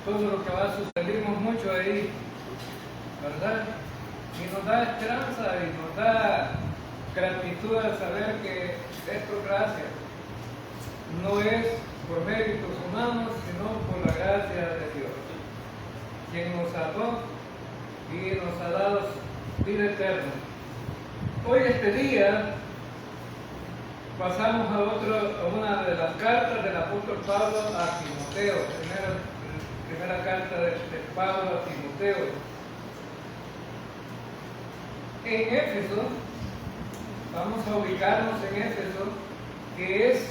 todo lo que va a suceder mucho ahí, ¿verdad? Y nos da esperanza y nos da gratitud al saber que es por gracia, no es por méritos humanos, sino por la gracia de Dios, quien nos salvó y nos ha dado vida eterna. Hoy, este día, pasamos a una de las cartas del apóstol Pablo a Timoteo, primera carta de Pablo a Timoteo. En Éfeso, vamos a ubicarnos en Éfeso, que es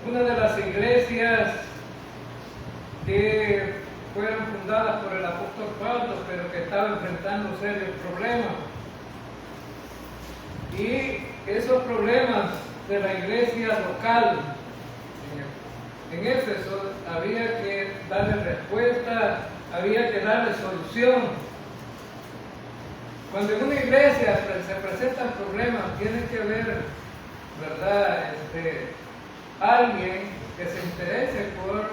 una de las iglesias que fueron fundadas por el apóstol Pablo, pero que estaba enfrentando serios problemas. Y esos problemas de la iglesia local en Éfeso había que darle respuesta, había que darle solución. Cuando en una iglesia se presentan problemas, tiene que haber, ¿verdad?, alguien que se interese por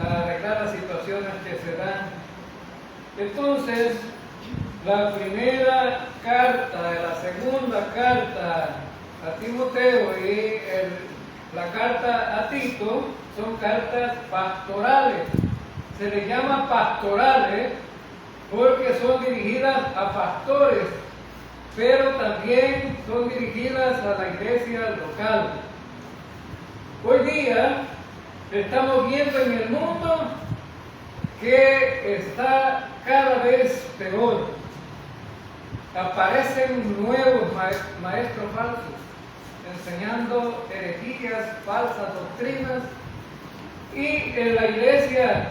arreglar las situaciones que se dan. Entonces, la primera carta, la segunda carta a Timoteo y la carta a Tito son cartas pastorales. Se les llama pastorales porque son dirigidas a pastores, pero también son dirigidas a la iglesia local. Hoy día estamos viendo en el mundo que está cada vez peor. Aparecen nuevos maestros falsos, enseñando herejías, falsas doctrinas, y en la iglesia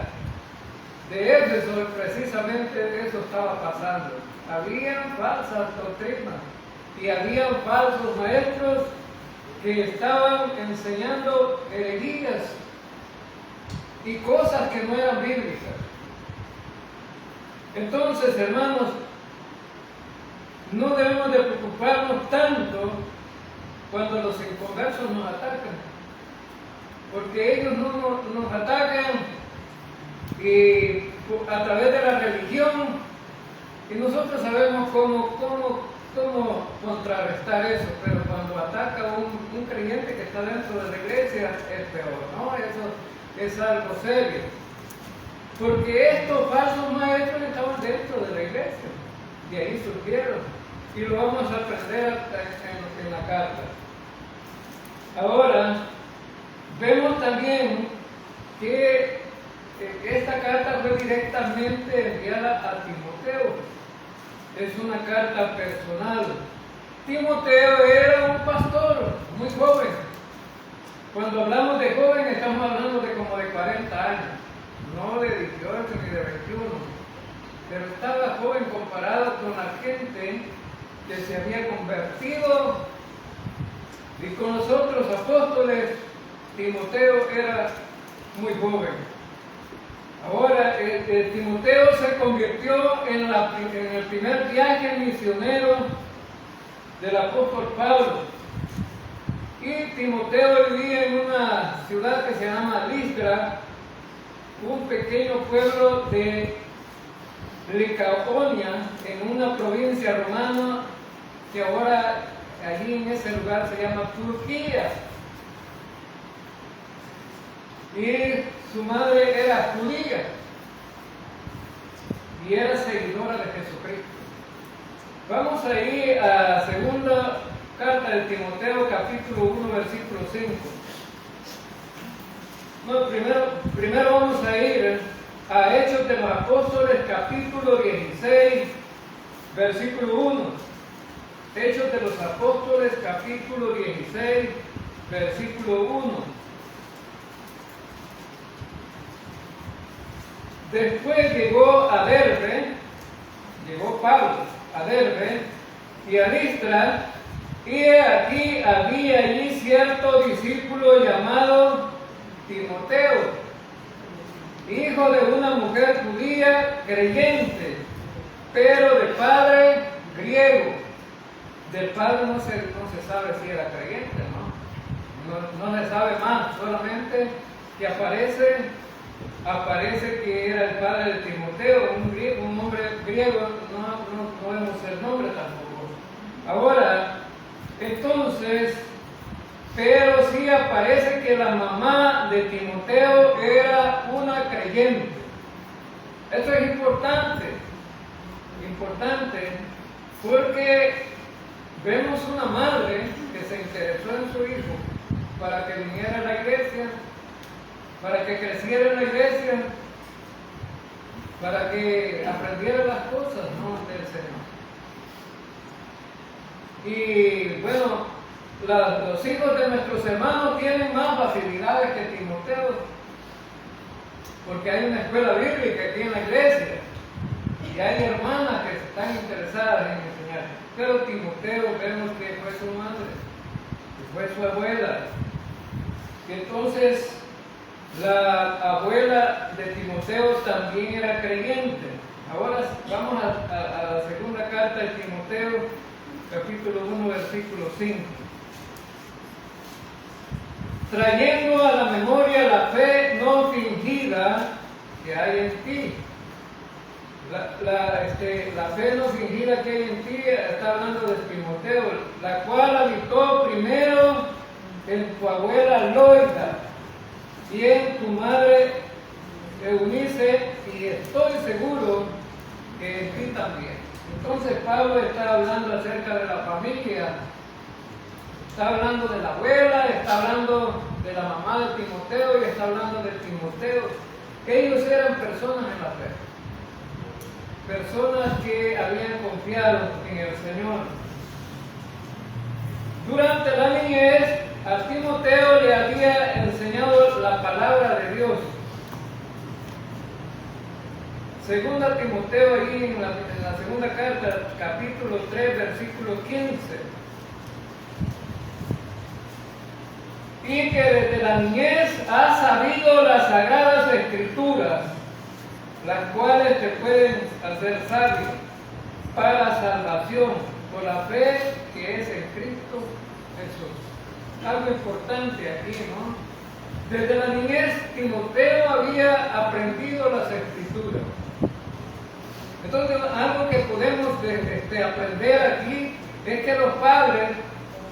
de Éfeso precisamente eso estaba pasando. Habían falsas doctrinas y habían falsos maestros que estaban enseñando herejías y cosas que no eran bíblicas. Entonces, hermanos, no debemos de preocuparnos tanto cuando los inconversos nos atacan, porque ellos no nos atacan y a través de la religión, y nosotros sabemos cómo contrarrestar eso, pero cuando ataca a un creyente que está dentro de la iglesia es peor, ¿no? Eso es algo serio, porque estos falsos maestros estaban dentro de la iglesia, y ahí surgieron, y lo vamos a aprender en la carta. Ahora, vemos también que esta carta fue directamente enviada a Timoteo. Es una carta personal. Timoteo era un pastor muy joven. Cuando hablamos de joven, estamos hablando de como de 40 años, no de 18 ni de 21. Pero estaba joven comparado con la gente que se había convertido. Y con los otros apóstoles, Timoteo era muy joven. Ahora, Timoteo se convirtió en el primer viaje misionero del apóstol Pablo. Y Timoteo vivía en una ciudad que se llama Listra, un pequeño pueblo de Licaonia, en una provincia romana que ahora allí en ese lugar se llama Turquía. Y su madre era judía y era seguidora de Jesucristo. Vamos a ir a la segunda carta de Timoteo, capítulo 1, versículo 5. No, primero vamos a ir a Hechos de los Apóstoles, capítulo 16, versículo 1. Hechos de los Apóstoles, capítulo 16, versículo 1. Después llegó Pablo a Derbe y a Listra, y aquí había allí cierto discípulo llamado Timoteo, hijo de una mujer judía creyente, pero de padre griego. Del padre no se sabe si era creyente, no se sabe más, solamente que aparece aparece que era el padre de Timoteo, un hombre griego, no vemos el nombre tampoco. Ahora, entonces, pero sí aparece que la mamá de Timoteo era una creyente. Esto es importante, porque vemos una madre que se interesó en su hijo para que viniera a la iglesia, para que creciera en la iglesia, para que aprendiera las cosas, ¿no?, del Señor. Y bueno, los hijos de nuestros hermanos tienen más facilidades que Timoteo, porque hay una escuela bíblica aquí en la iglesia y hay hermanas que están interesadas en enseñar. Pero Timoteo vemos que fue su madre, que fue su abuela. Y entonces la abuela de Timoteo también era creyente. Ahora vamos a la segunda carta de Timoteo, capítulo 1, versículo 5. Trayendo a la memoria la fe no fingida que hay en ti. La fe no fingida que hay en ti, está hablando de Timoteo, la cual habitó primero en tu abuela Loida y en tu madre Eunice, y estoy seguro que en ti también. Entonces Pablo está hablando acerca de la familia, está hablando de la abuela, está hablando de la mamá de Timoteo y está hablando de Timoteo. Ellos eran personas en la fe, personas que habían confiado en el Señor. Durante la niñez, a Timoteo le había enseñado la palabra de Dios. Segunda Timoteo, ahí en la segunda carta, capítulo 3, versículo 15. Y que desde la niñez has sabido las sagradas escrituras, las cuales te pueden hacer sabio para salvación por la fe que es en Cristo Jesús. Algo importante aquí, ¿no? Desde la niñez Timoteo había aprendido las escrituras. Entonces, algo que podemos aprender aquí es que los padres,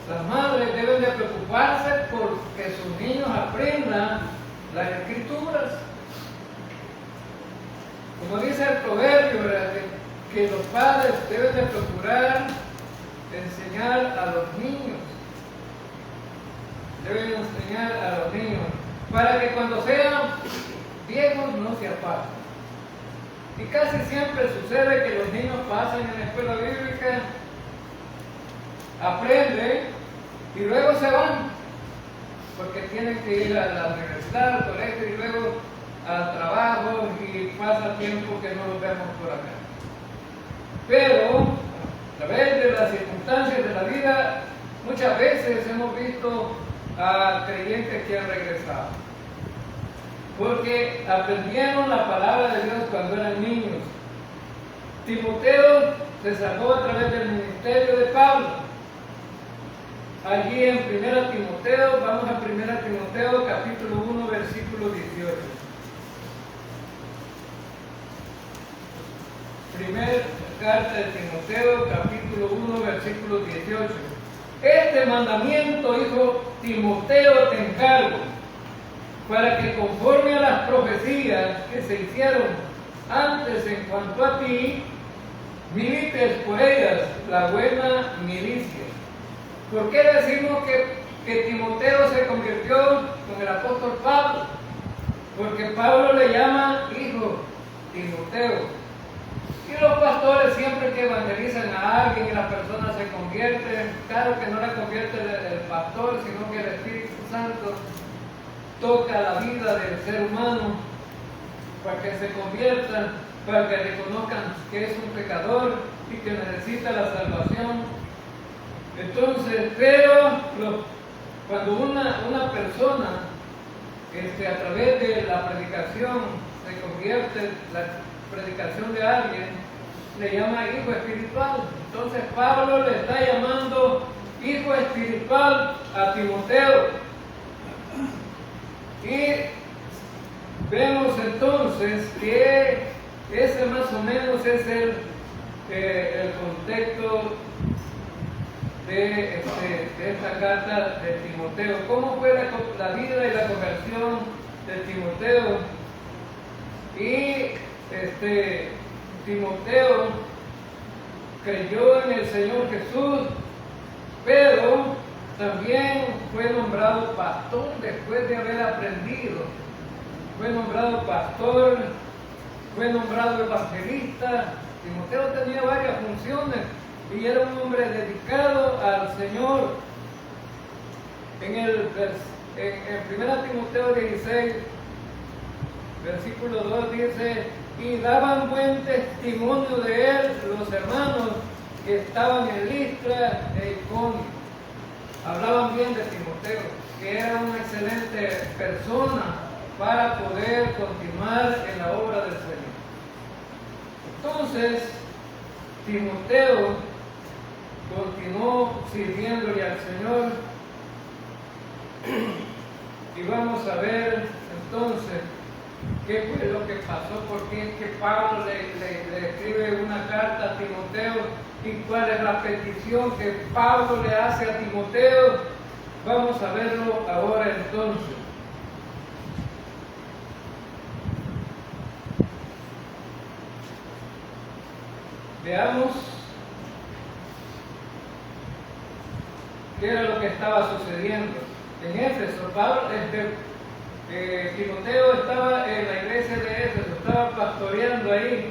las madres, deben de preocuparse por que sus niños aprendan las escrituras. Como dice el proverbio, ¿verdad?, que los padres deben de procurar enseñar a los niños. Deben enseñar a los niños para que cuando sean viejos no se aparten. Y casi siempre sucede que los niños pasan en la escuela bíblica, aprenden y luego se van, porque tienen que ir a la universidad, al colegio y luego al trabajo, y pasa tiempo que no los vemos por acá. Pero a través de las circunstancias de la vida, muchas veces hemos visto a creyentes que han regresado, porque aprendieron la palabra de Dios cuando eran niños. Timoteo se salvó a través del ministerio de Pablo. Allí en 1 Timoteo, vamos a 1 Timoteo capítulo 1, versículo 18. Primera carta de Timoteo, capítulo 1, versículo 18. Este mandamiento, hijo Timoteo, te encargo, para que conforme a las profecías que se hicieron antes en cuanto a ti, milites por ellas la buena milicia. ¿Por qué decimos que Timoteo se convirtió con el apóstol Pablo? Porque Pablo le llama hijo Timoteo. Y los pastores, siempre que evangelizan a alguien y la persona se convierte, claro que no la convierte el pastor, sino que el Espíritu Santo toca la vida del ser humano para que se convierta, para que reconozcan que es un pecador y que necesita la salvación. Entonces, pero cuando una persona a través de la predicación se convierte, la predicación de alguien, le llama hijo espiritual. Entonces Pablo le está llamando hijo espiritual a Timoteo. Y vemos entonces que ese más o menos es el contexto de esta carta de Timoteo. ¿Cómo fue la vida y la conversión de Timoteo? Y Timoteo creyó en el Señor Jesús, pero también fue nombrado pastor después de haber aprendido. Fue nombrado pastor, fue nombrado evangelista. Timoteo tenía varias funciones y era un hombre dedicado al Señor. En 1 Timoteo 16, versículo 2 dice: y daban buen testimonio de él los hermanos que estaban en Listra e Iconio. Hablaban bien de Timoteo, que era una excelente persona para poder continuar en la obra del Señor. Entonces, Timoteo continuó sirviéndole al Señor. Y vamos a ver entonces qué fue lo que pasó, porque es que Pablo le escribe una carta a Timoteo y cuál es la petición que Pablo le hace a Timoteo. Vamos a verlo ahora entonces. Veamos qué era lo que estaba sucediendo en Éfeso. Timoteo estaba en la iglesia de Éfeso, estaba pastoreando ahí,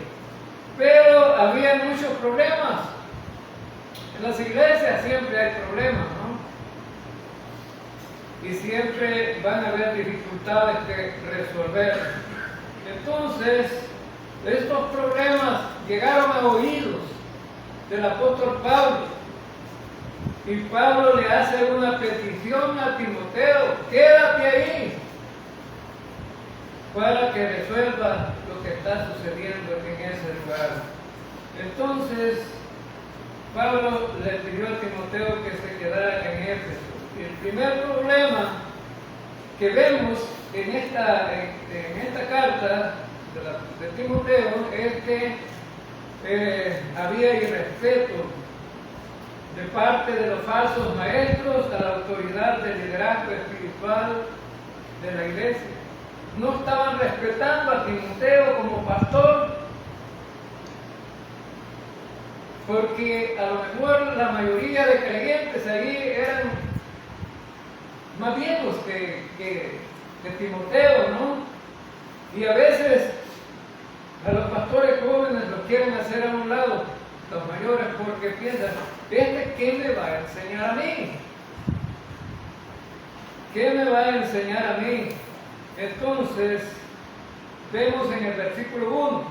pero había muchos problemas. En las iglesias siempre hay problemas, ¿no? Y siempre van a haber dificultades que resolver. Entonces, estos problemas llegaron a oídos del apóstol Pablo. Y Pablo le hace una petición a Timoteo: quédate ahí para que resuelva lo que está sucediendo en ese lugar. Entonces, Pablo le pidió a Timoteo que se quedara en Éfeso. Y el primer problema que vemos en esta carta de Timoteo es que había irrespeto de parte de los falsos maestros a la autoridad del liderazgo espiritual de la iglesia. No estaban respetando a Timoteo como pastor, porque a lo mejor la mayoría de creyentes allí eran más viejos que Timoteo, ¿no? Y a veces a los pastores jóvenes los quieren hacer a un lado, los mayores, porque piensan: ¿qué me va a enseñar a mí? ¿Qué me va a enseñar a mí? Entonces, vemos en el versículo 1: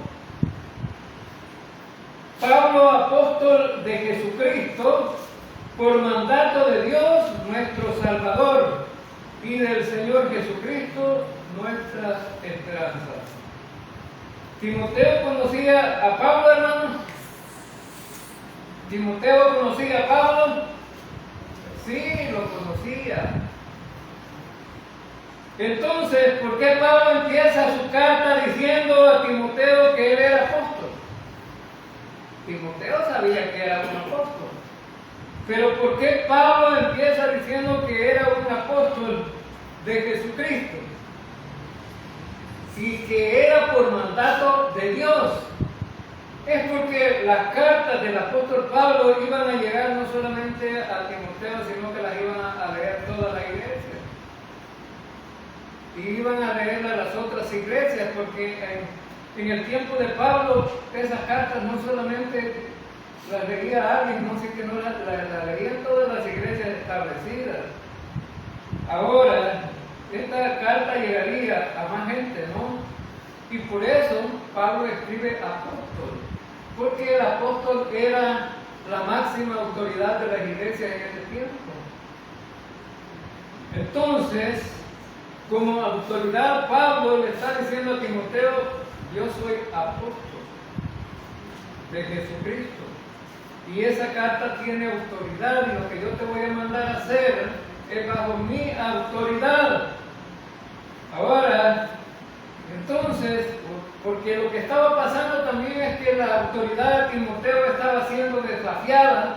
Pablo, apóstol de Jesucristo, por mandato de Dios nuestro Salvador y del Señor Jesucristo, nuestras esperanzas. ¿Timoteo conocía a Pablo, hermanos? ¿Timoteo conocía a Pablo? Sí, lo conocía. Entonces, ¿por qué Pablo empieza su carta diciendo a Timoteo que él era apóstol? Timoteo sabía que era un apóstol. Pero ¿por qué Pablo empieza diciendo que era un apóstol de Jesucristo? Y que era por mandato de Dios. Es porque las cartas del apóstol Pablo iban a llegar no solamente a Timoteo, sino que las iban a leer toda la iglesia. Y iban a leerlas a las otras iglesias, porque en el tiempo de Pablo esas cartas no solamente las leía alguien, no sé que no las leían todas las iglesias establecidas. Ahora, esta carta llegaría a más gente, ¿no? Y por eso Pablo escribe apóstol, porque el apóstol era la máxima autoridad de las iglesias en ese tiempo. Entonces, como autoridad, Pablo le está diciendo a Timoteo: yo soy apóstol de Jesucristo. Y esa carta tiene autoridad, y lo que yo te voy a mandar a hacer es bajo mi autoridad. Ahora, Entonces, porque lo que estaba pasando también es que la autoridad de Timoteo estaba siendo desafiada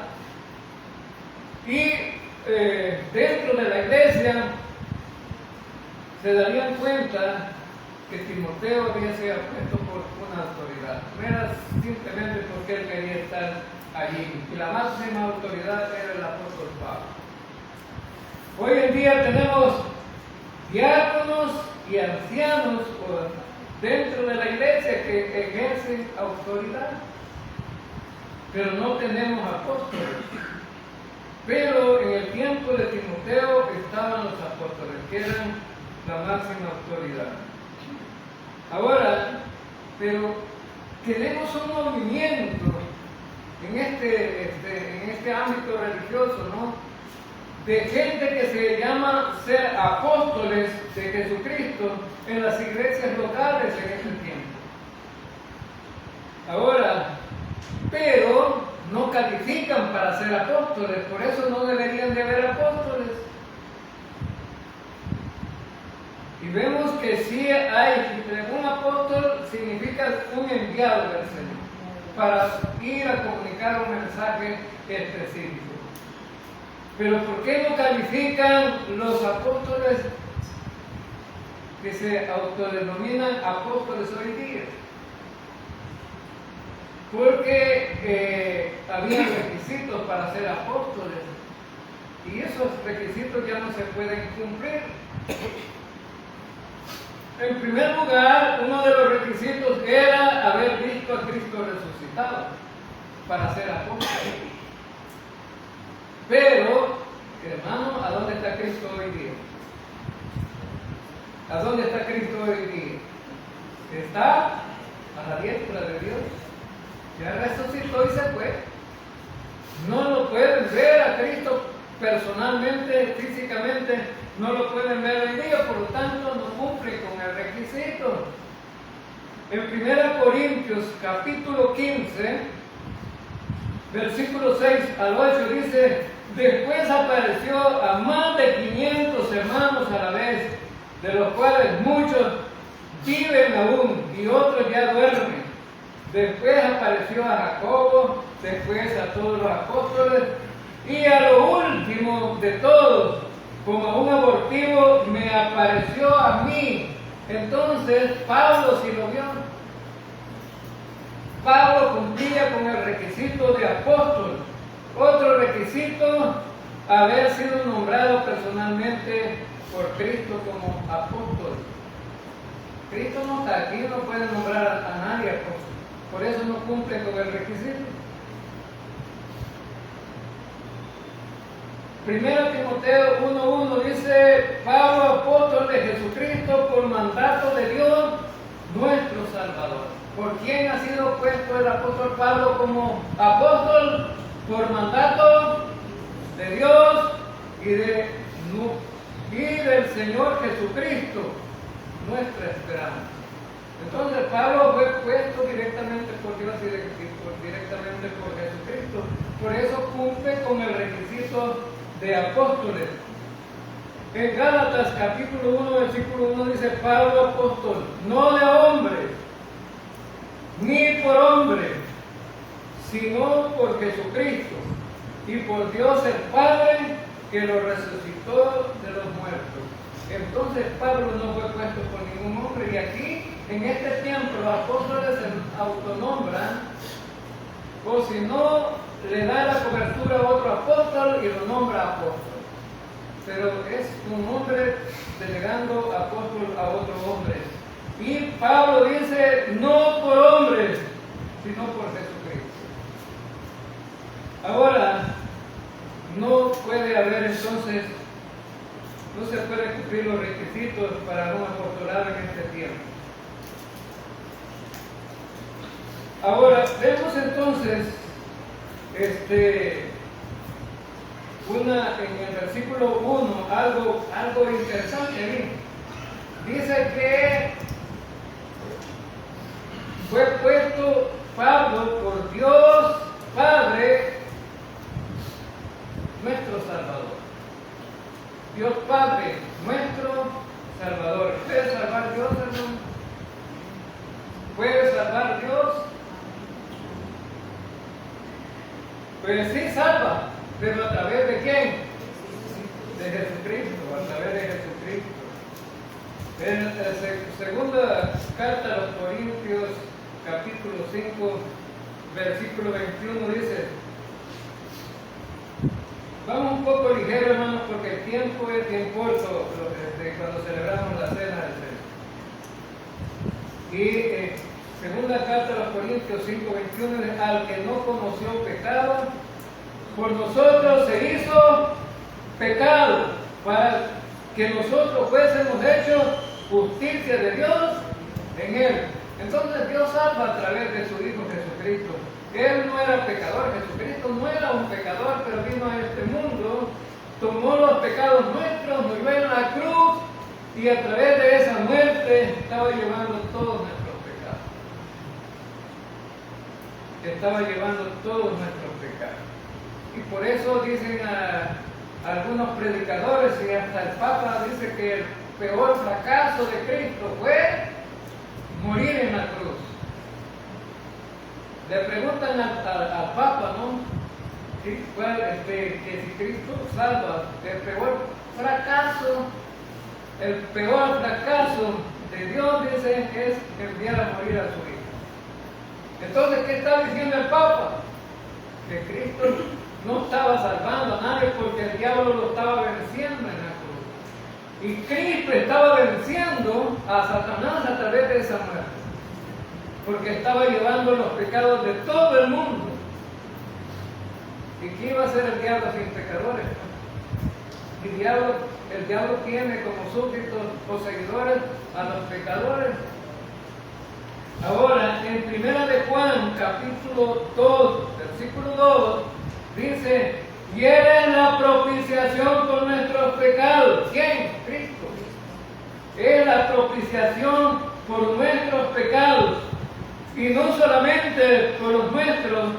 y dentro de la iglesia se darían cuenta que Timoteo había sido puesto por una autoridad. No era simplemente porque él quería estar allí, y la máxima autoridad era el apóstol Pablo. Hoy en día tenemos diáconos y ancianos dentro de la iglesia que ejercen autoridad, pero no tenemos apóstoles. Pero en el tiempo de Timoteo estaban los apóstoles, que eran la máxima autoridad. Ahora, pero tenemos un movimiento en este ámbito religioso, ¿no? De gente que se llama ser apóstoles de Jesucristo en las iglesias locales en este tiempo. Ahora, pero no califican para ser apóstoles, por eso no deberían de haber apóstoles. Y vemos que sí hay, un apóstol significa un enviado del Señor para ir a comunicar un mensaje específico. Pero ¿por qué no califican los apóstoles que se autodenominan apóstoles hoy día? Porque había requisitos para ser apóstoles y esos requisitos ya no se pueden cumplir. En primer lugar, uno de los requisitos era haber visto a Cristo resucitado para ser apóstol. Pero, hermano, ¿a dónde está Cristo hoy día? ¿A dónde está Cristo hoy día? Está a la diestra de Dios. Ya resucitó y se fue. No lo pueden ver a Cristo personalmente, físicamente, no lo pueden ver hoy día, por lo tanto no cumple con el requisito. En 1 Corintios capítulo 15, versículo 6 al 8 dice: después apareció a más de 500 hermanos a la vez, de los cuales muchos viven aún y otros ya duermen. Después apareció a Jacobo, después a todos los apóstoles, y a lo último de todos, como a un abortivo, me apareció a mí. Entonces Pablo sí lo vio. Pablo cumplía con el requisito de apóstol. Otro requisito, haber sido nombrado personalmente por Cristo como apóstol. Cristo no está aquí, no puede nombrar a nadie apóstol. Por eso no cumple con el requisito. 1 Timoteo 1:1 dice: Pablo, apóstol de Jesucristo, por mandato de Dios, nuestro Salvador. ¿Por quién ha sido puesto el apóstol Pablo como apóstol? Por mandato de Dios y del Señor Jesucristo, nuestra esperanza. Entonces Pablo fue puesto directamente por Dios y directamente por Jesucristo. Por eso cumple con el requisito de apóstoles. En Gálatas capítulo 1 versículo 1 dice: Pablo apóstol, no de hombres, ni por hombre, sino por Jesucristo y por Dios el Padre, que lo resucitó de los muertos. Entonces Pablo no fue puesto por ningún hombre, y aquí en este tiempo los apóstoles se autonombran, o si no, le da la cobertura a otro apóstol y lo nombra apóstol. Pero es un hombre delegando apóstol a otro hombre. Y Pablo dice: no por hombres, sino por Jesucristo. Ahora, no puede haber entonces, no se puede cumplir los requisitos para un apostolado en este tiempo. Ahora, vemos entonces en el versículo 1 algo interesante ahí. Dice que fue puesto Pablo por Dios Padre, nuestro Salvador. Dios Padre, nuestro Salvador. ¿Puede salvar Dios, hermano? salvar Dios? Pues sí salva, pero ¿a través de quién? De Jesucristo, a través de Jesucristo. En la segunda carta a los Corintios, capítulo 5, versículo 21 dice, vamos un poco ligero, hermanos, porque el tiempo es bien corto cuando celebramos la cena del Señor. Y segunda carta a los Corintios 5, 21 dice, al que no conoció pecado, por nosotros se hizo pecado, para que nosotros fuésemos hechos justicia de Dios en Él. Entonces Dios salva a través de su Hijo Jesucristo. Él no era pecador, Jesucristo no era un pecador, pero vino a este mundo, tomó los pecados nuestros, murió en la cruz y a través de esa muerte estaba llevando todos nuestros pecados. Estaba llevando todos nuestros pecados. Y por eso dicen algunos predicadores y hasta el Papa dice que el peor fracaso de Cristo fue morir en la cruz. Le preguntan al Papa, ¿no? Que si Cristo salva, el peor fracaso de Dios, dice, es enviar a morir a su Hijo. Entonces, ¿qué está diciendo el Papa? Que Cristo no estaba salvando a nadie porque el diablo lo estaba venciendo en la cruz. Y Cristo estaba venciendo a Satanás a través de esa muerte, porque estaba llevando los pecados de todo el mundo. ¿Y qué iba a hacer el diablo sin pecadores? El diablo tiene como súbditos o seguidores a los pecadores. Ahora, en 1 de Juan, capítulo 2, versículo 2, dice, y Él es la propiciación por nuestros pecados. ¿Quién? Cristo. Es la propiciación por nuestros pecados. Y no solamente por los nuestros,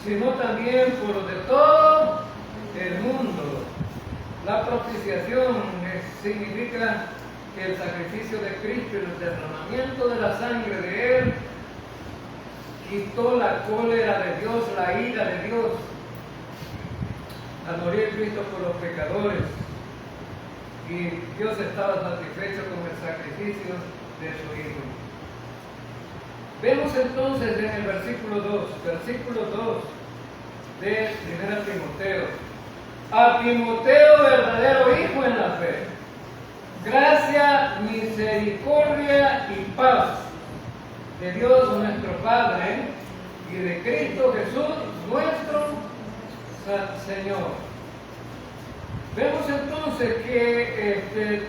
sino también por los de todo el mundo. La propiciación significa que el sacrificio de Cristo y el derramamiento de la sangre de Él quitó la cólera de Dios, la ira de Dios, al morir Cristo por los pecadores. Y Dios estaba satisfecho con el sacrificio de su Hijo. Vemos entonces en el versículo 2 de 1 Timoteo. A Timoteo, verdadero hijo en la fe, gracia, misericordia y paz de Dios nuestro Padre y de Cristo Jesús nuestro Señor. Vemos entonces que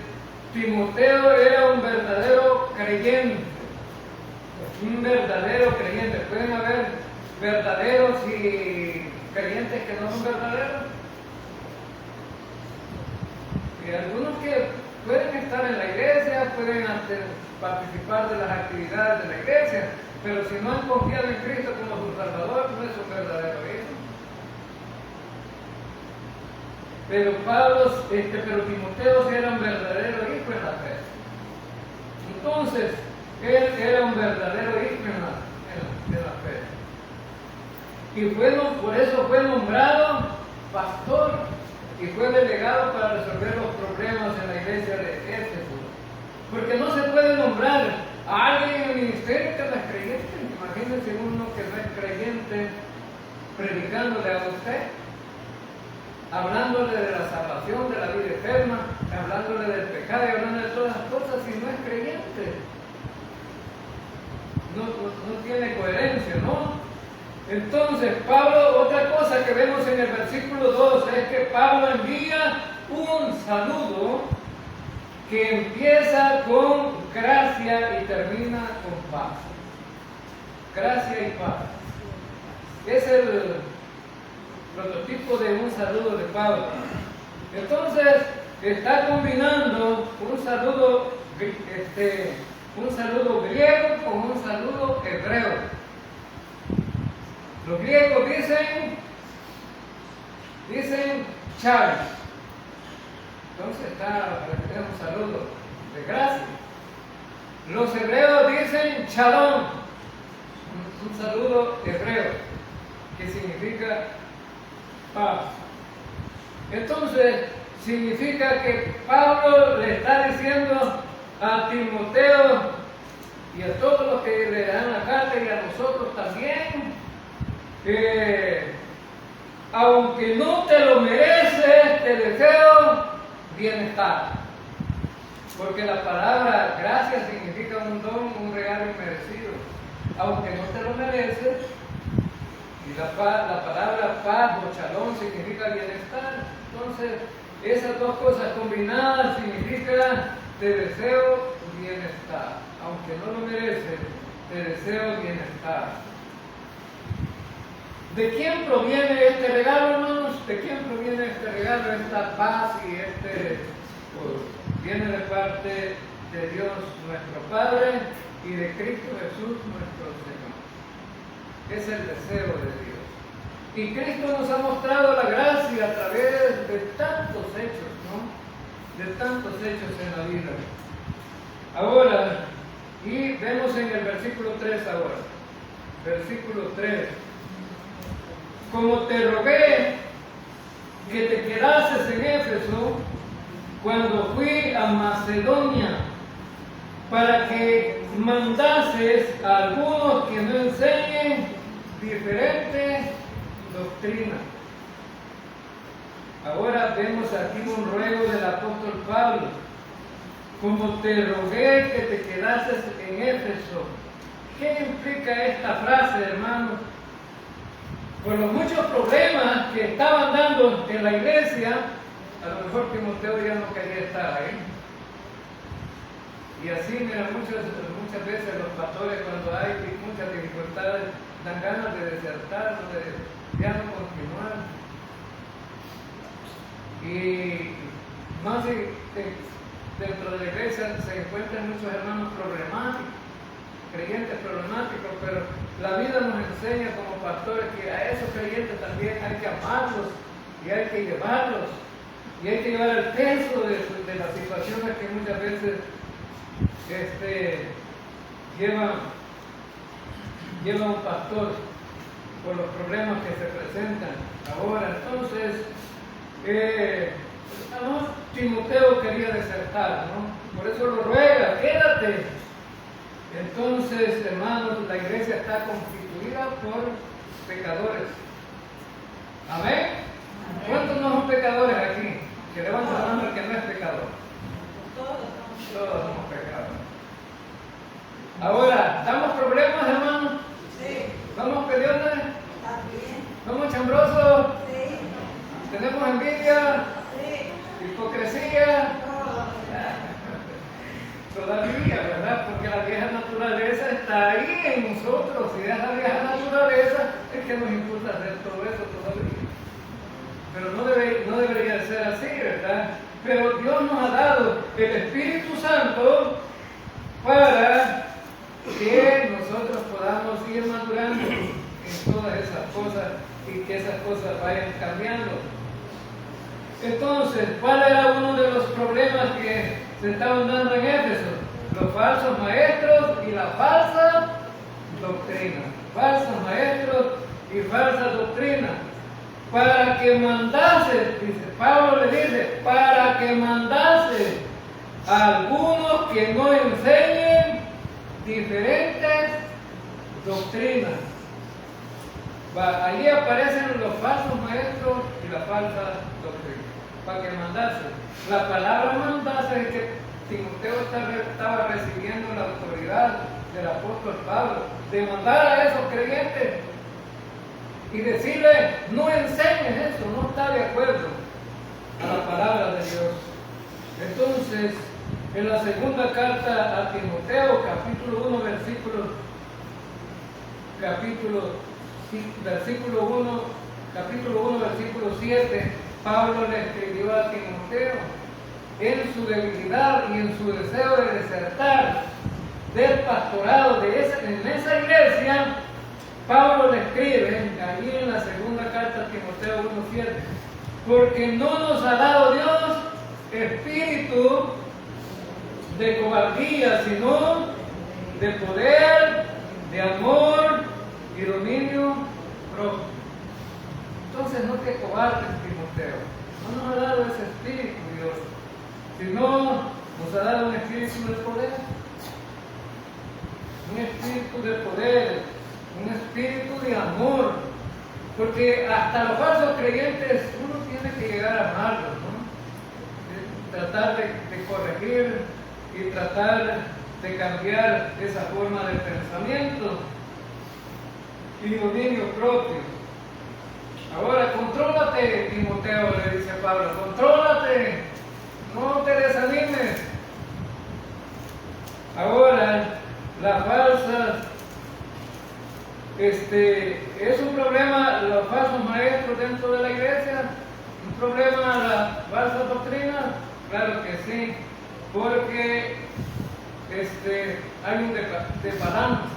Timoteo era un verdadero creyente. Pueden haber verdaderos y creyentes que no son verdaderos. Y algunos que pueden estar en la iglesia, pueden participar de las actividades de la iglesia, pero si no han confiado en Cristo como su Salvador, no es un verdadero hijo. Pero Timoteo sí era un verdadero hijo en la fe. Entonces, él era un verdadero hijo en la fe. Y por eso fue nombrado pastor y fue delegado para resolver los problemas en la iglesia de Éfeso. Porque no se puede nombrar a alguien en el ministerio que no es creyente. Imagínense uno que no es creyente predicándole a usted, hablándole de la salvación, de la vida eterna, hablándole del pecado y hablando de todas las cosas, si no es creyente. No tiene coherencia, ¿no? Entonces, Pablo, otra cosa que vemos en el versículo 2 es que Pablo envía un saludo que empieza con gracia y termina con paz. Gracia y paz. Es el prototipo de un saludo de Pablo. Entonces, está combinando un saludo griego con un saludo hebreo. Los griegos dicen chal. Entonces es un saludo de gracia. Los hebreos dicen shalom. un saludo hebreo que significa paz. Entonces, significa que Pablo le está diciendo a Timoteo y a todos los que le dan la carta y a nosotros también, que aunque no te lo mereces, te deseo bienestar. Porque la palabra gracia significa un don, un regalo inmerecido. Aunque no te lo mereces, y la palabra paz o shalom significa bienestar. Entonces, esas dos cosas combinadas significan te deseo bienestar. Aunque no lo mereces, te deseo bienestar. ¿De quién proviene este regalo, hermanos? ¿De quién proviene este regalo, esta paz y viene de parte de Dios nuestro Padre y de Cristo Jesús nuestro Señor? Es el deseo de Dios. Y Cristo nos ha mostrado la gracia a través de tantos hechos, ¿no? De tantos hechos en la vida. Ahora, y vemos en el versículo 3 ahora. Versículo 3. Como te rogué que te quedases en Éfeso cuando fui a Macedonia, para que mandases a algunos que no enseñen diferentes doctrinas. Ahora vemos aquí un ruego del apóstol Pablo. Como te rogué que te quedases en Éfeso. ¿Qué implica esta frase, hermanos? Por los muchos problemas que estaban dando en la iglesia, a lo mejor Timoteo ya no quería estar ahí. Y así, mira, muchas veces los pastores, cuando hay muchas dificultades, dan ganas de desertar, de ya no continuar. Y más dentro de la iglesia se encuentran muchos hermanos problemáticos, creyentes problemáticos, pero la vida nos enseña como pastores que a esos creyentes también hay que amarlos y hay que llevarlos y hay que llevar el peso de las situaciones que muchas veces lleva un pastor por los problemas que se presentan ahora. Entonces, Timoteo quería desertar, ¿no? Por eso lo ruega, quédate. Entonces, hermanos, la iglesia está constituida por pecadores. ¿Amén? ¿Cuántos no son pecadores aquí? Que levanta la mano el que no es pecador. Todos somos pecadores. Ahora, ¿damos problemas, hermanos? Sí. ¿Vamos peleones? También. ¿Vamos chambrosos? Sí. ¿Tenemos envidia? Sí. ¿Hipocresía? No. Todavía, ¿verdad? Porque la vieja naturaleza está ahí en nosotros. Y esa vieja naturaleza es que nos impulsa a hacer todo eso todavía. Pero no debería ser así, ¿verdad? Pero Dios nos ha dado el Espíritu Santo para que nosotros podamos ir madurando en todas esas cosas y que esas cosas vayan cambiando. Entonces, ¿cuál era uno de los problemas que se estaban dando en Éfeso? Los falsos maestros y la falsa doctrina. Falsos maestros y falsa doctrina. Para que mandase, dice Pablo, le dice, para que mandase a algunos que no enseñen diferentes doctrinas. Allí aparecen los falsos maestros y la falsa doctrina. Para que mandase. La palabra mandase es que Timoteo estaba recibiendo la autoridad del apóstol Pablo de mandar a esos creyentes y decirle, no enseñes eso, no está de acuerdo a la palabra de Dios. Entonces, en la segunda carta a Timoteo, capítulo 1, versículo 7, Pablo le escribió a Timoteo, en su debilidad y en su deseo de desertar del pastorado en esa iglesia, Pablo le escribe allí en la segunda carta a Timoteo 1:7, porque no nos ha dado Dios espíritu de cobardía, sino de poder, de amor cobardes, Timoteo. No nos ha dado ese espíritu, Dios, sino nos ha dado un espíritu de poder. Un espíritu de poder, un espíritu de amor. Porque hasta los falsos creyentes uno tiene que llegar a amarlos, ¿no? Tratar de corregir y tratar de cambiar esa forma de pensamiento y dominio propio. Ahora, contrólate, Timoteo, le dice Pablo, contrólate, no te desanimes. Ahora, las falsas, es un problema los falsos maestros dentro de la iglesia, un problema la falsa doctrina, claro que sí, porque hay un desbalance,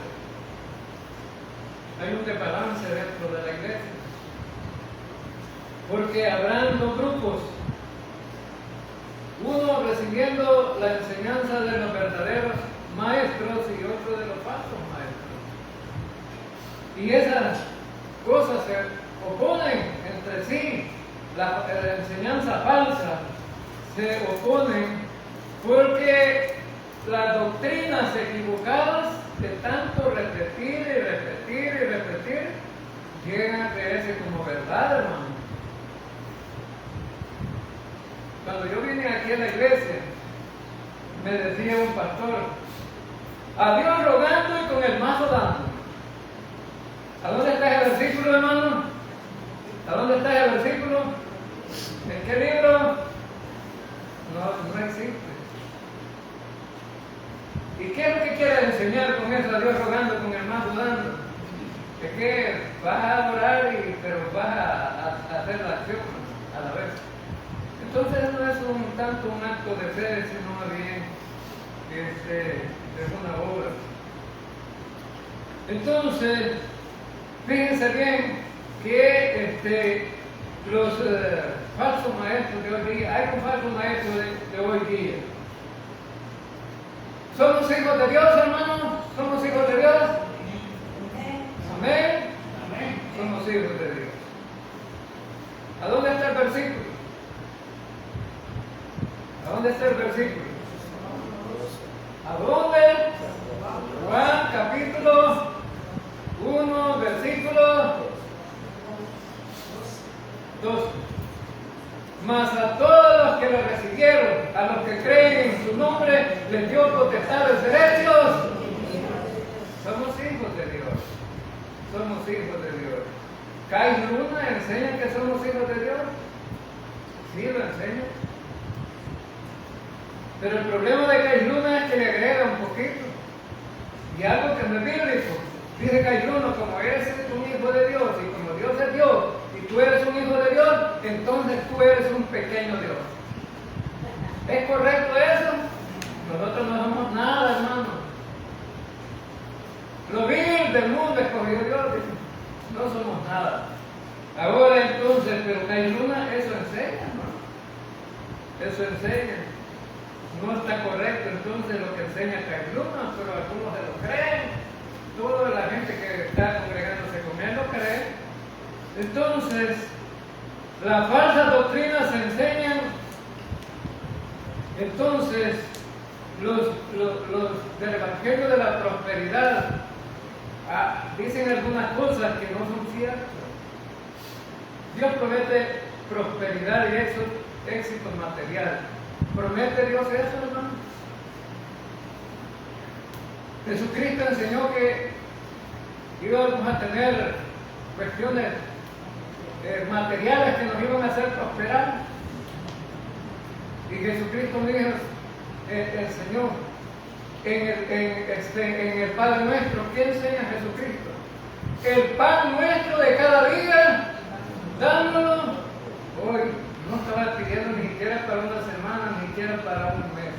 dentro de la iglesia, porque habrán dos grupos, uno recibiendo la enseñanza de los verdaderos maestros y otro de los falsos maestros. Y esas cosas se oponen entre sí. La enseñanza falsa se oponen porque las doctrinas equivocadas de tanto repetir y repetir y repetir llegan a creerse como verdad, hermano. Cuando yo vine aquí a la iglesia, me decía un pastor, a Dios rogando y con el mazo dando. ¿A dónde está el versículo, hermano? ¿A dónde está el versículo? ¿En qué libro? No existe. ¿Y qué es lo que quiere enseñar con eso, a Dios rogando con el mazo dando? Es que vas a adorar, pero vas a hacer la acción a la vez. Entonces no es tanto un acto de fe, sino más bien es una obra. Entonces, fíjense bien que los falsos maestros de hoy día, hay un falso maestro de hoy día. ¿Somos hijos de Dios, hermanos? ¿Somos hijos de Dios? Amén. Amén. Somos hijos de Dios. ¿A dónde está el versículo? ¿A dónde está el versículo? ¿A dónde? Juan capítulo 1, versículo 2. Mas a todos los que lo recibieron, a los que creen en su nombre, les dio potestad de ser hechos. Somos hijos de Dios. Somos hijos de Dios. ¿Kai Luna enseña que somos hijos de Dios? Sí, lo enseña. Pero el problema de Kai Luna es que le agrega un poquito. Y algo que no es bíblico. Dice Kai Luna, como eres un hijo de Dios y como Dios es Dios, y tú eres un hijo de Dios, entonces tú eres un pequeño Dios. ¿Es correcto eso? Nosotros no somos nada, hermano. Lo vil del mundo escogió Dios, no somos nada. Ahora entonces, pero Kai Luna eso enseña, ¿no? Eso enseña. No está correcto entonces lo que enseña Kai Luna, pero algunos se lo creen. Toda la gente que está congregándose con él lo cree. Entonces, las falsas doctrinas se enseñan. Entonces, los del Evangelio de la Prosperidad dicen algunas cosas que no son ciertas. Dios promete prosperidad y éxito material. ¿Promete Dios eso, hermano? Jesucristo enseñó que íbamos a tener cuestiones materiales que nos iban a hacer prosperar. Y Jesucristo dijo, enseñó en el Padre Nuestro. ¿Qué enseña Jesucristo? El pan nuestro de cada día, dándolo hoy. No estaba pidiendo ni siquiera para una semana, ni siquiera para un mes.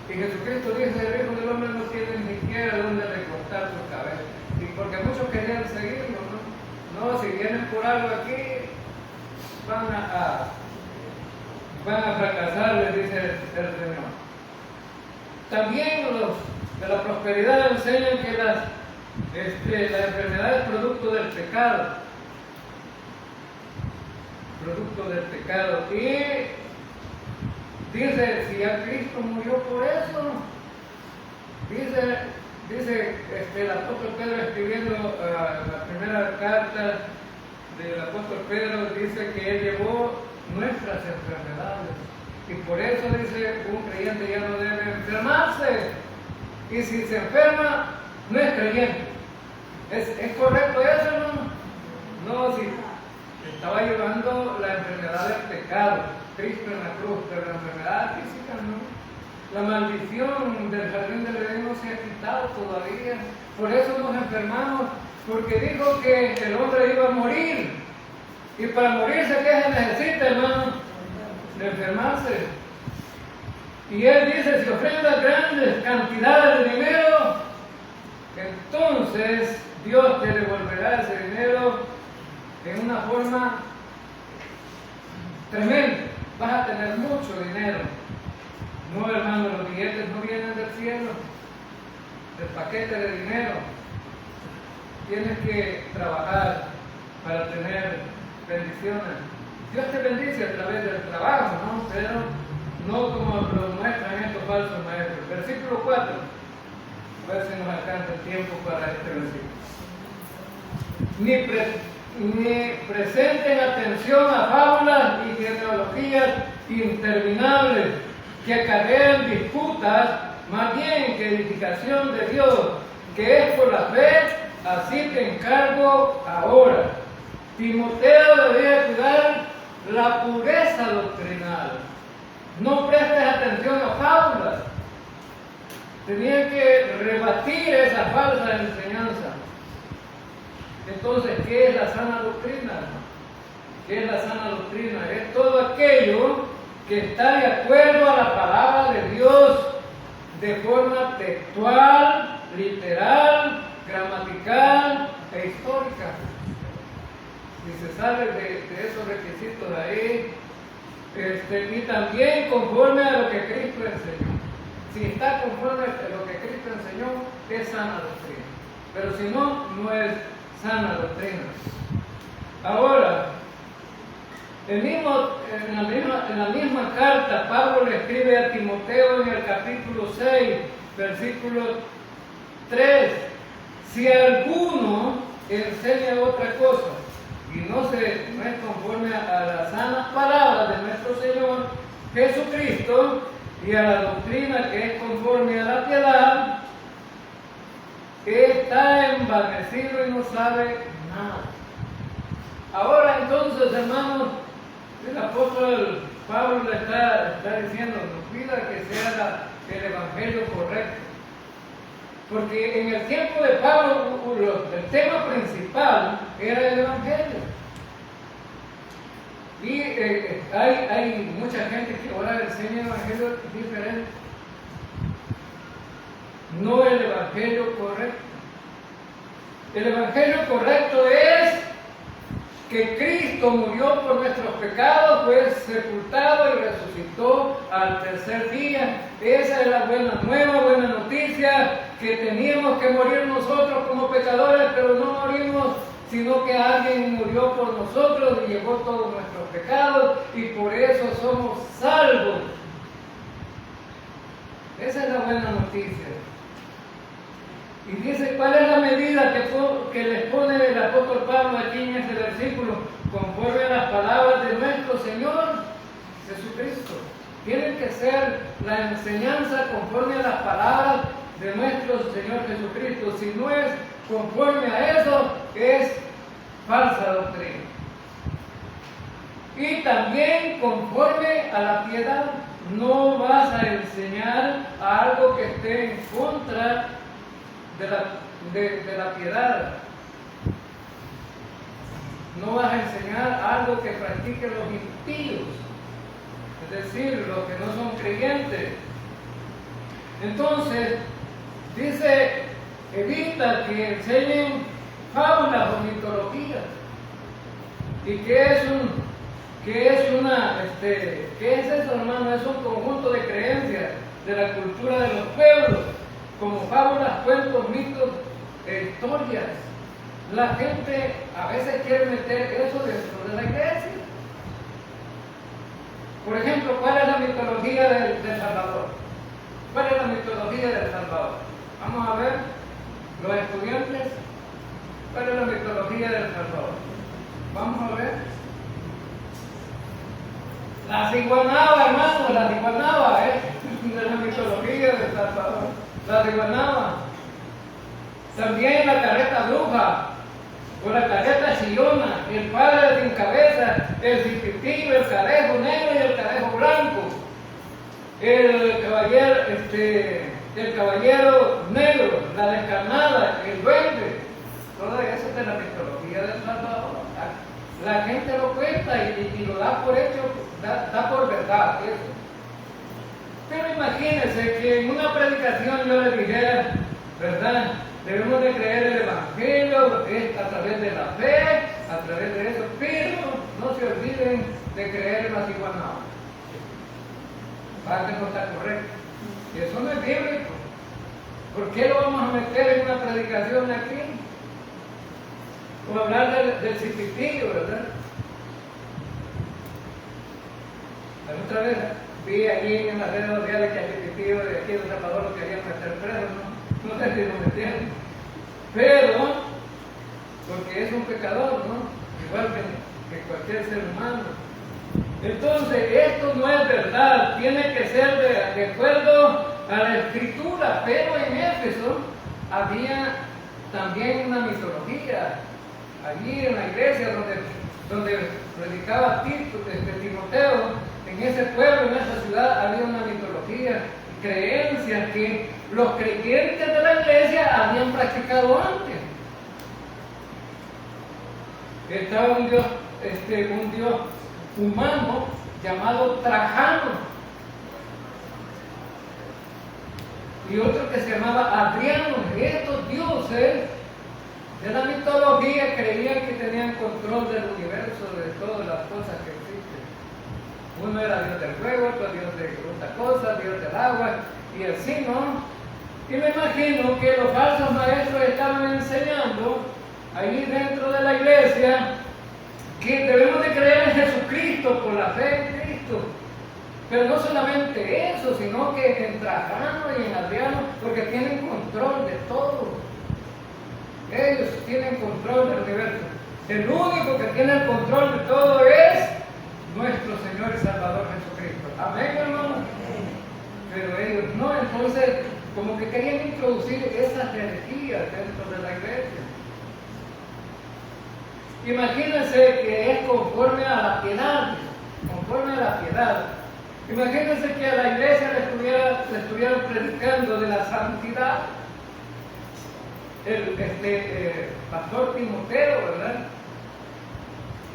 Y Jesucristo dice, el Hijo del Hombre no tiene ni siquiera dónde recortar su cabeza. Y porque muchos querían seguirlo, ¿no? No, si vienen por algo aquí, van a fracasar, les dice el Señor. También los de la prosperidad enseñan que la enfermedad es producto del pecado. producto del pecado. Y dice, si ya Cristo murió por eso, dice el apóstol Pedro escribiendo la primera carta del apóstol Pedro, dice que él llevó nuestras enfermedades. Y por eso dice, un creyente ya no debe enfermarse. Y si se enferma, no es creyente. ¿Es correcto eso, no? No, si estaba llevando la enfermedad del pecado, Cristo en la cruz, pero la enfermedad física no. La maldición del jardín del Edén no se ha quitado todavía. Por eso nos enfermamos, porque dijo que el hombre iba a morir. Y para morirse, ¿qué se necesita, hermano? De enfermarse. Y él dice, si ofrendas grandes cantidades de dinero, entonces Dios te devolverá ese dinero en una forma tremenda. Vas a tener mucho dinero. No, hermano, los billetes no vienen del cielo, del paquete de dinero. Tienes que trabajar para tener bendiciones. Dios te bendice a través del trabajo, ¿no? Pero no como lo muestran estos falsos maestros. Versículo 4. A ver si nos alcanza el tiempo para este versículo. Ni presten atención a fábulas y genealogías interminables que acarrean disputas, más bien que edificación de Dios, que es por la fe, así te encargo ahora. Timoteo debía cuidar la pureza doctrinal. No prestes atención a fábulas. Tenía que rebatir esa falsa enseñanza. Entonces, ¿qué es la sana doctrina? ¿Qué es la sana doctrina? Es todo aquello que está de acuerdo a la palabra de Dios de forma textual, literal, gramatical e histórica. Si se sale de esos requisitos ahí, y también conforme a lo que Cristo enseñó. Si está conforme a lo que Cristo enseñó, es sana doctrina. Pero si no, no es sana doctrina. Ahora, en la misma carta, Pablo le escribe a Timoteo en el capítulo 6, versículo 3. Si alguno enseña otra cosa y no es conforme a las sanas palabras de nuestro Señor Jesucristo y a la doctrina que es conforme a la piedad, está envanecido y no sabe nada. Ahora entonces, hermanos, el apóstol Pablo le está diciendo, nos cuida que sea el evangelio correcto. Porque en el tiempo de Pablo el tema principal era el evangelio. Y hay mucha gente que ahora enseña el evangelio diferente. No el evangelio correcto. El evangelio correcto es que Cristo murió por nuestros pecados, fue sepultado y resucitó al tercer día. Esa es la buena nueva, buena noticia, que teníamos que morir nosotros como pecadores, pero no morimos, sino que alguien murió por nosotros y llevó todos nuestros pecados y por eso somos salvos. Esa es la buena noticia. Y dice, ¿cuál es la medida que les pone el apóstol Pablo aquí en este versículo? Conforme a las palabras de nuestro Señor Jesucristo. Tiene que ser la enseñanza conforme a las palabras de nuestro Señor Jesucristo. Si no es conforme a eso, es falsa doctrina. Y también conforme a la piedad. No vas a enseñar algo que esté en contra de la piedad. No vas a enseñar algo que practiquen los impíos, es decir, los que no son creyentes. Entonces, dice, evita que enseñen fábulas o mitologías. ¿Y qué es eso, hermano? Es un conjunto de creencias de la cultura de los pueblos, como fábulas, cuentos, mitos e historias. La gente a veces quiere meter eso dentro de la iglesia. Por ejemplo, ¿cuál es la mitología del Salvador? ¿Cuál es la mitología del Salvador? Vamos a ver, los estudiantes, ¿cuál es la mitología del Salvador? Vamos a ver. La ciguanaba, hermano, la ciguanaba, de la mitología del Salvador. La ciguanaba. También la carreta bruja, o la carreta chillona, el padre sin cabeza, el cipitillo, el carejo negro y el carejo blanco, el caballero negro, la descarnada, el duende. Todo eso es de la mitología del Salvador. La gente lo cuenta y lo da por hecho, da por verdad eso. Pero imagínense que en una predicación yo le dijera, ¿verdad? Debemos de creer el Evangelio, es a través de la fe, a través de eso, pero no se olviden de creer en la ciguanaba. Para que no está correcto. Y eso no es bíblico. ¿Por qué lo vamos a meter en una predicación aquí? O hablar del cipitillo, ¿verdad? La otra vez vi allí en las redes sociales que el cipitillo de aquí de El Salvador lo querían meter preso, ¿no? No sé si lo metieron. Pero, porque es un pecador, ¿no? Igual que cualquier ser humano. Entonces, esto no es verdad, tiene que ser de acuerdo a la Escritura, pero en Éfeso había también una mitología. Allí en la iglesia donde predicaba Timoteo, en ese pueblo, en esa ciudad, había una mitología, creencias que los creyentes de la iglesia habían practicado antes. Estaba un dios humano llamado Trajano y otro que se llamaba Adriano. Estos dioses de la mitología creían que tenían control del universo, de todas las cosas que existen. Uno era Dios del fuego, otro Dios de otra cosa, Dios del agua, y así, ¿no? Y me imagino que los falsos maestros estaban enseñando ahí dentro de la iglesia que debemos de creer en Jesucristo por la fe en Cristo. Pero no solamente eso, sino que en Trajano y en Adriano, porque tienen control de todo. Ellos tienen control del universo. El único que tiene el control de todo es nuestro Señor y Salvador Jesucristo. Amén, hermano. Pero ellos no, entonces como que querían introducir esas herejías dentro de la iglesia. Imagínense que es conforme a la piedad, conforme a la piedad. Imagínense que a la iglesia le estuvieran predicando de la santidad el pastor Timoteo, ¿verdad?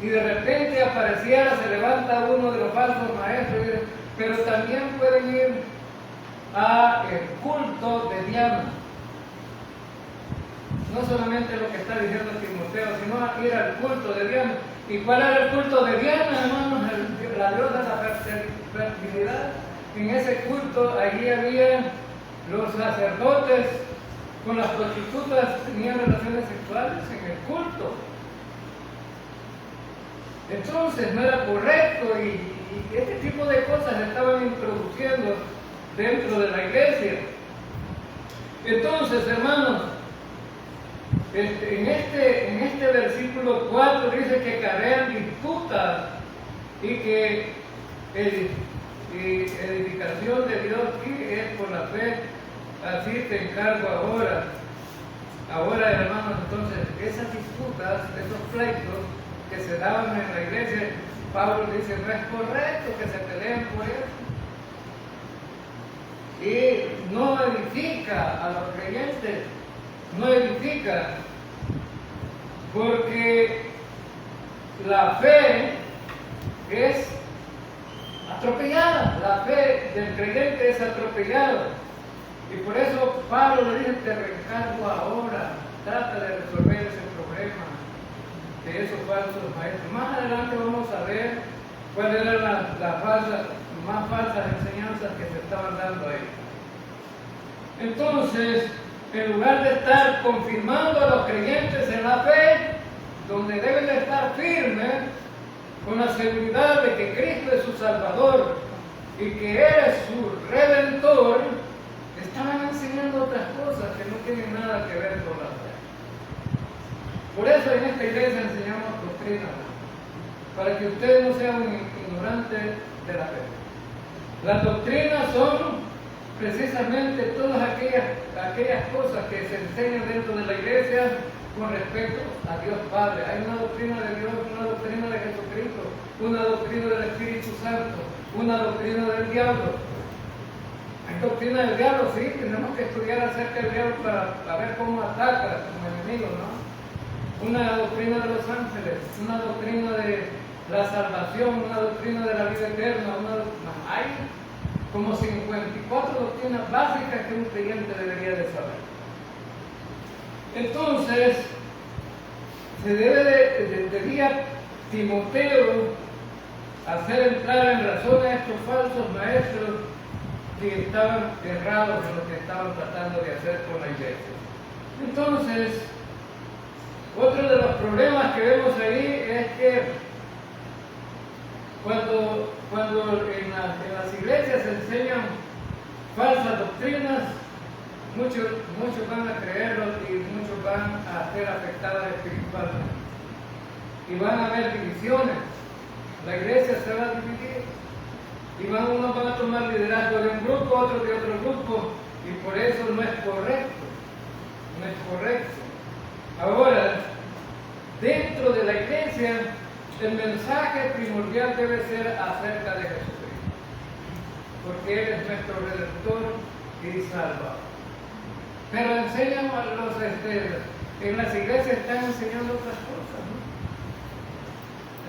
Y de repente apareciera, se levanta uno de los falsos maestros y dice, pero también pueden ir a el culto de Diana. No solamente lo que está diciendo Timoteo, sino a ir al culto de Diana. ¿Y cuál era el culto de Diana, hermanos? La diosa de la fertilidad. En ese culto, allí había los sacerdotes con las prostitutas, tenían relaciones sexuales en el culto. Entonces no era correcto y este tipo de cosas se estaban introduciendo dentro de la iglesia. Entonces, hermanos, en este versículo 4 dice que carrean disputas y que edificación de Dios es por la fe, así te encargo ahora. Ahora, hermanos, entonces, esas disputas, esos pleitos que se daban en la iglesia, Pablo dice, no es correcto que se peleen por eso. Y no edifica a los creyentes, no edifica, porque la fe es atropellada, la fe del creyente es atropellada. Y por eso Pablo le dice, te reencargo ahora, trata de resolver ese problema de esos falsos maestros. Más adelante vamos a ver cuáles eran las más falsas enseñanzas que se estaban dando ahí. Entonces, en lugar de estar confirmando a los creyentes en la fe, donde deben de estar firmes, con la seguridad de que Cristo es su Salvador y que Él es su Redentor, estaban enseñando otras cosas que no tienen nada que ver con la fe. Por eso en esta iglesia enseñamos doctrina, para que usted no sea un ignorante de la fe. Las doctrinas son precisamente todas aquellas cosas que se enseñan dentro de la iglesia con respecto a Dios Padre. Hay una doctrina de Dios, una doctrina de Jesucristo, una doctrina del Espíritu Santo, una doctrina del diablo. Hay doctrina del diablo, sí, tenemos que estudiar acerca del diablo para ver cómo ataca como enemigo, ¿no? Una doctrina de los ángeles, una doctrina de la salvación, una doctrina de la vida eterna, hay como 54 doctrinas básicas que un creyente debería de saber. Entonces, debía Timoteo hacer entrar en razón a estos falsos maestros que estaban errados en lo que estaban tratando de hacer con la iglesia. Entonces, otro de los problemas que vemos ahí es que cuando en las iglesias se enseñan falsas doctrinas, muchos van a creerlo y muchos van a ser afectados espiritualmente. Y van a haber divisiones. La iglesia se va a dividir. Y unos van a tomar liderazgo de un grupo, otros de otro grupo. Y por eso no es correcto. No es correcto. Ahora, dentro de la iglesia, el mensaje primordial debe ser acerca de Jesucristo, porque Él es nuestro Redentor y Salvador. Pero enseñan en las iglesias están enseñando otras cosas, ¿no?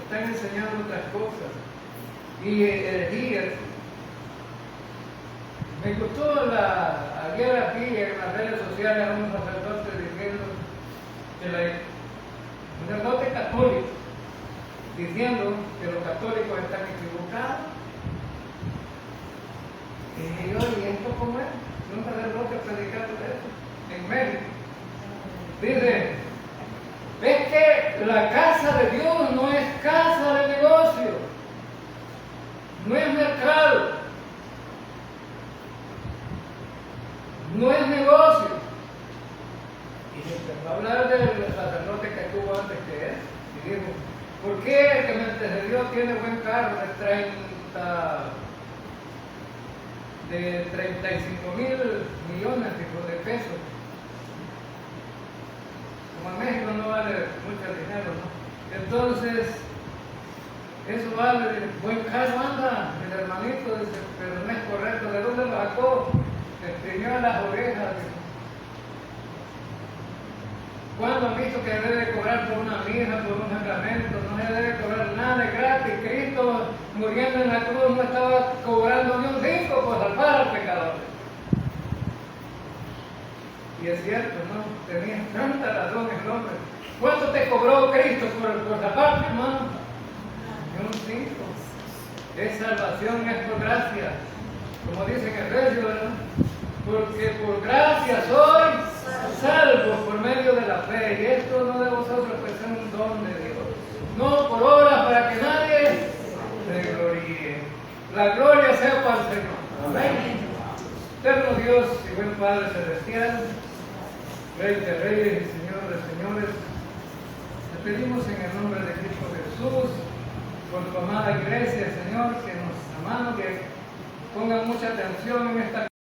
Están enseñando otras cosas. Y herejías. Me gustó ayer aquí en las redes sociales a un sacerdote diciendo un sacerdote católico diciendo que los católicos están equivocados. Y yo, ¿y esto cómo es? Un sacerdote predicando eso en México. Dice, es que la casa de Dios no es casa de negocio, no es mercado, no es negocio. Y se empezó a hablar del sacerdote que estuvo antes que él. Y dijo, ¿por qué el que me antecedió tiene buen carro de 35 mil millones de pesos? Como en México no vale mucho dinero, ¿no? Entonces, eso vale, buen carro anda, el hermanito dice, pero no es correcto. ¿De dónde lo sacó? Exprimió las orejas. ¿Cuándo han visto que debe cobrar por una misa, por un sacramento? No se debe cobrar nada, es gratis. Cristo muriendo en la cruz no estaba cobrando ni un rico por salvar al pecador. Y es cierto, ¿no? Tenía tanta razón el hombre. ¿Cuánto te cobró Cristo por salvarte, hermano? Ni un cinco. Es salvación, es por gracia. Como dicen en Efesios, ¿verdad? Porque por gracia soy salvo por medio de la fe, y esto no de vosotros, pues es un don de Dios, no por obras para que nadie se gloríe. La gloria sea para el Señor. Amén. Eterno Dios y buen Padre celestial, Rey de reyes y Señor de señores, te pedimos en el nombre de Cristo Jesús, por tu amada iglesia, Señor, que nos amamos, que pongan mucha atención en esta